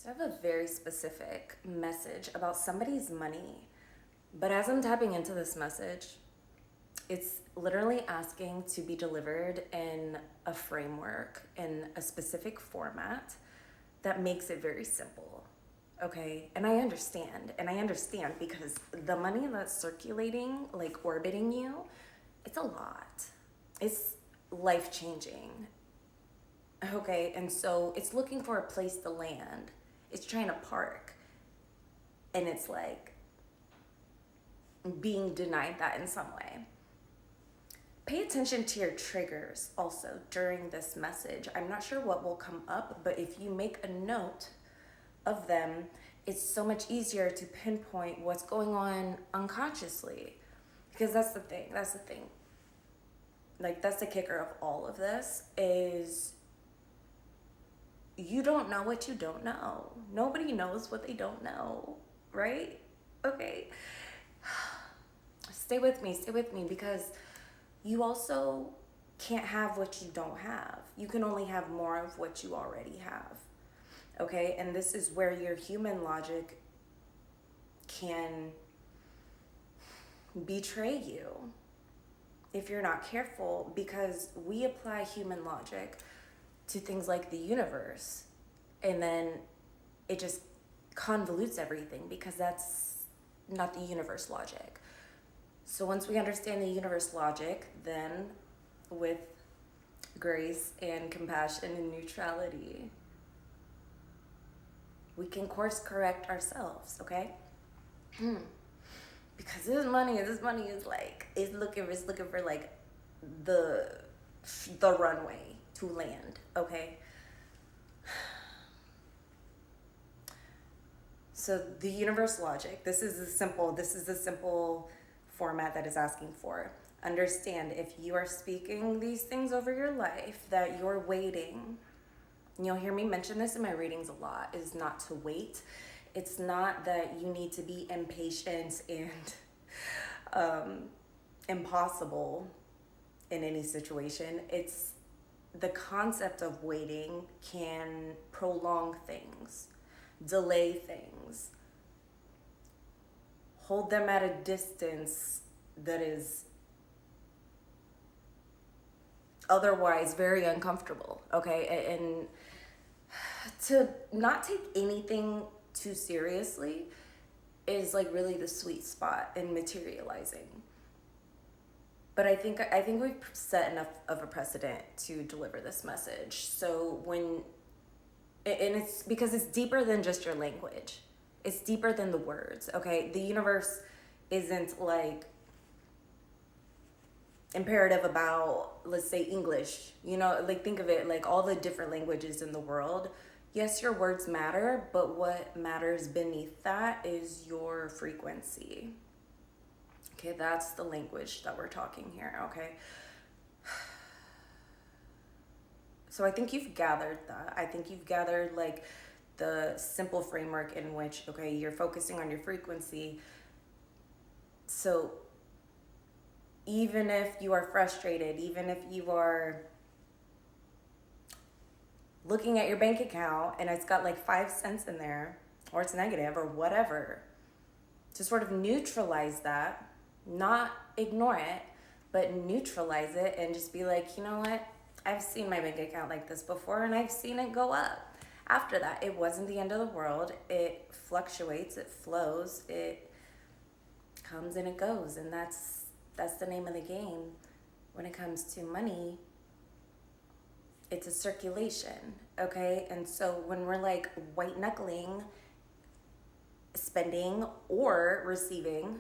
So I have a very specific message about somebody's money. But as I'm tapping into this message, it's literally asking to be delivered in a framework, in a specific format that makes it very simple. Okay, and I understand because the money that's circulating, like orbiting you, it's a lot. It's life changing. Okay, and so it's looking for a place to land. It's trying to park. And it's like being denied that in some way. Pay attention to your triggers also during this message. I'm not sure what will come up, but if you make a note of them, it's so much easier to pinpoint what's going on unconsciously. Because that's the thing. Like, that's the kicker of all of this is you don't know what you don't know. Nobody knows what they don't know, right? Okay. Stay with me, because you also can't have what you don't have. You can only have more of what you already have. Okay? And this is where your human logic can betray you if you're not careful, because we apply human logic to things like the universe, and then it just convolutes everything because that's not the universe logic. So once we understand the universe logic, then with grace and compassion and neutrality, we can course correct ourselves, okay? Because this money is like, it's looking for like the runway to land, okay? So the universe logic, this is the simple format that is asking for. Understand, if you are speaking these things over your life, that you're waiting. You'll hear me mention this in my readings a lot, is not to wait. It's not that you need to be impatient and impossible in any situation. It's the concept of waiting can prolong things, delay things, hold them at a distance that is otherwise very uncomfortable, okay? And to not take anything too seriously is like really the sweet spot in materializing. But I think we've set enough of a precedent to deliver this message. So and it's because it's deeper than just your language. It's deeper than the words, okay? The universe isn't like imperative about, let's say, English. You know, like think of it like all the different languages in the world. Yes, your words matter, but what matters beneath that is your frequency. Okay, that's the language that we're talking here, okay? So I think you've gathered that. I think you've gathered like the simple framework in which, okay, you're focusing on your frequency. So even if you are frustrated, even if you are looking at your bank account and it's got like 5 cents in there, or it's negative or whatever, to sort of neutralize that, not ignore it, but neutralize it and just be like, you know what? I've seen my bank account like this before and I've seen it go up. After that, it wasn't the end of the world. It fluctuates, it flows, it comes and it goes. And that's the name of the game when it comes to money. It's a circulation, okay? And so when we're like white knuckling, spending or receiving,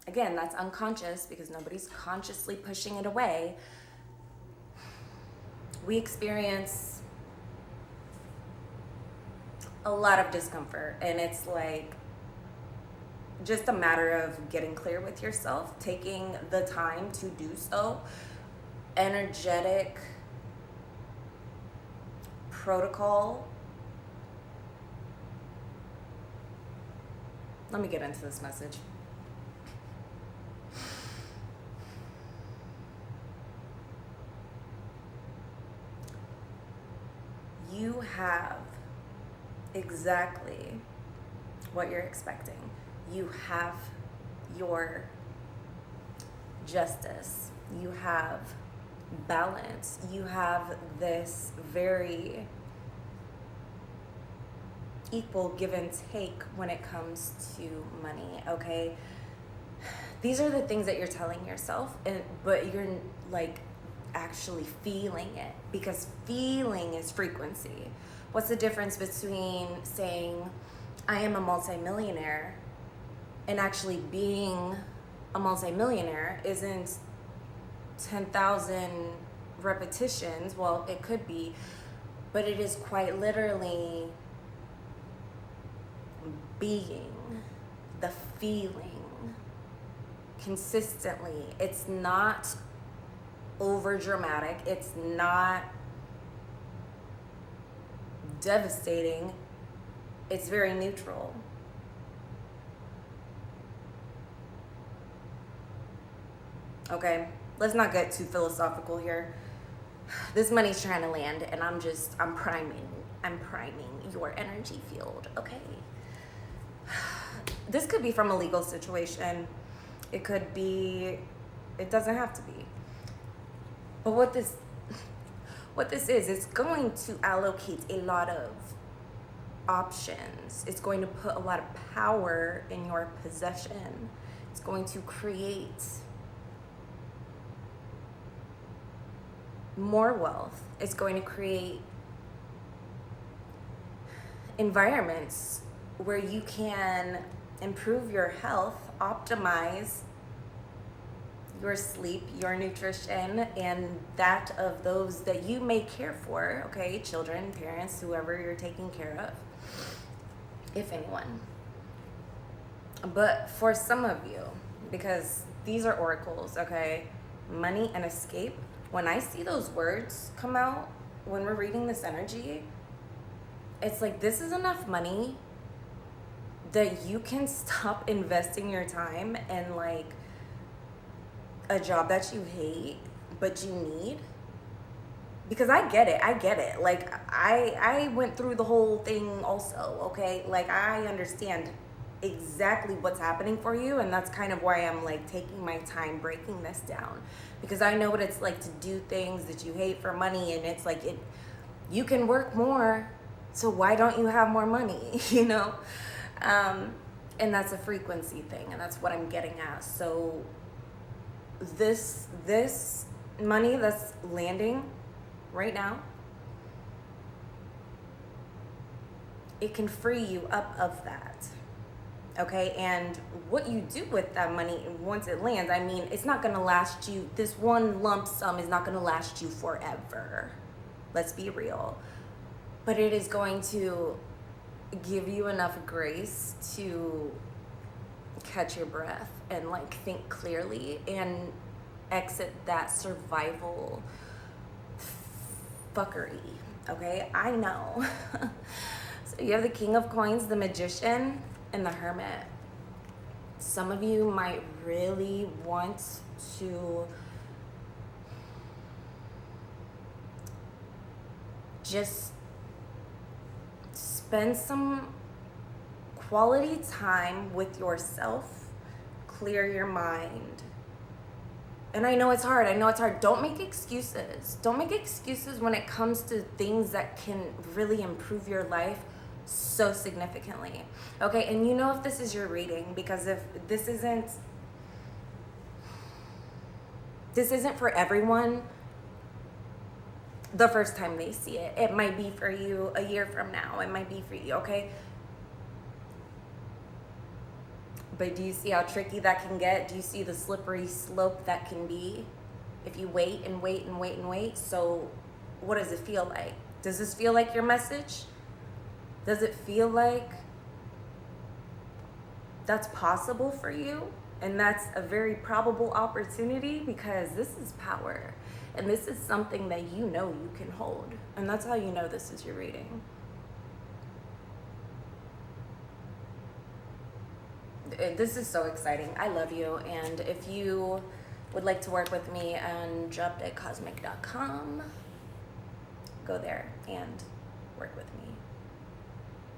again, that's unconscious because nobody's consciously pushing it away. We experience a lot of discomfort, and it's like just a matter of getting clear with yourself, taking the time to do so. Energetic protocol. Let me get into this message. You have exactly what you're expecting. You have your justice, you have balance, you have this very equal give and take when it comes to money, okay? These are the things that you're telling yourself, but you're like actually feeling it, because feeling is frequency. What's the difference between saying I am a multimillionaire and actually being a multimillionaire? Isn't 10,000 repetitions? Well, it could be, but it is quite literally being the feeling consistently. It's not over dramatic, it's not devastating, it's very neutral. Okay, let's not get too philosophical here. This money's trying to land, and I'm priming your energy field, okay? This could be from a legal situation. It could be, it doesn't have to be. But what this is, it's going to allocate a lot of options. It's going to put a lot of power in your possession. It's going to create more wealth. It's going to create environments where you can improve your health, optimize your sleep, your nutrition, and that of those that you may care for, okay? Children, parents, whoever you're taking care of, if anyone. But for some of you, because these are oracles, okay? Money and escape. When I see those words come out, when we're reading this energy, it's like, this is enough money that you can stop investing your time in like a job that you hate but you need. Because I get it. Like I went through the whole thing also, okay? Like I understand exactly what's happening for you, and that's kind of why I'm like taking my time breaking this down, because I know what it's like to do things that you hate for money, and it's like you can work more, so why don't you have more money? You know? And that's a frequency thing, and that's what I'm getting at. So this money that's landing right now, it can free you up of that, okay? And what you do with that money once it lands, I mean, it's not gonna last you, this one lump sum is not gonna last you forever. Let's be real. But it is going to give you enough grace to catch your breath and like think clearly and exit that survival fuckery, okay? I know. So you have the King of Coins, the Magician, and the Hermit. Some of you might really want to just spend some quality time with yourself, clear your mind. And I know it's hard. Don't make excuses. Don't make excuses when it comes to things that can really improve your life so significantly. Okay, and you know if this is your reading, because if this isn't for everyone the first time they see it. It might be for you a year from now. It might be for you, okay? But do you see how tricky that can get? Do you see the slippery slope that can be if you wait and wait and wait and wait? So what does it feel like? Does this feel like your message? Does it feel like that's possible for you? And that's a very probable opportunity, because this is power. And this is something that you know you can hold. And that's how you know this is your reading. This is so exciting. I love you. And if you would like to work with me on dropdeadcosmic.com, go there and work with me.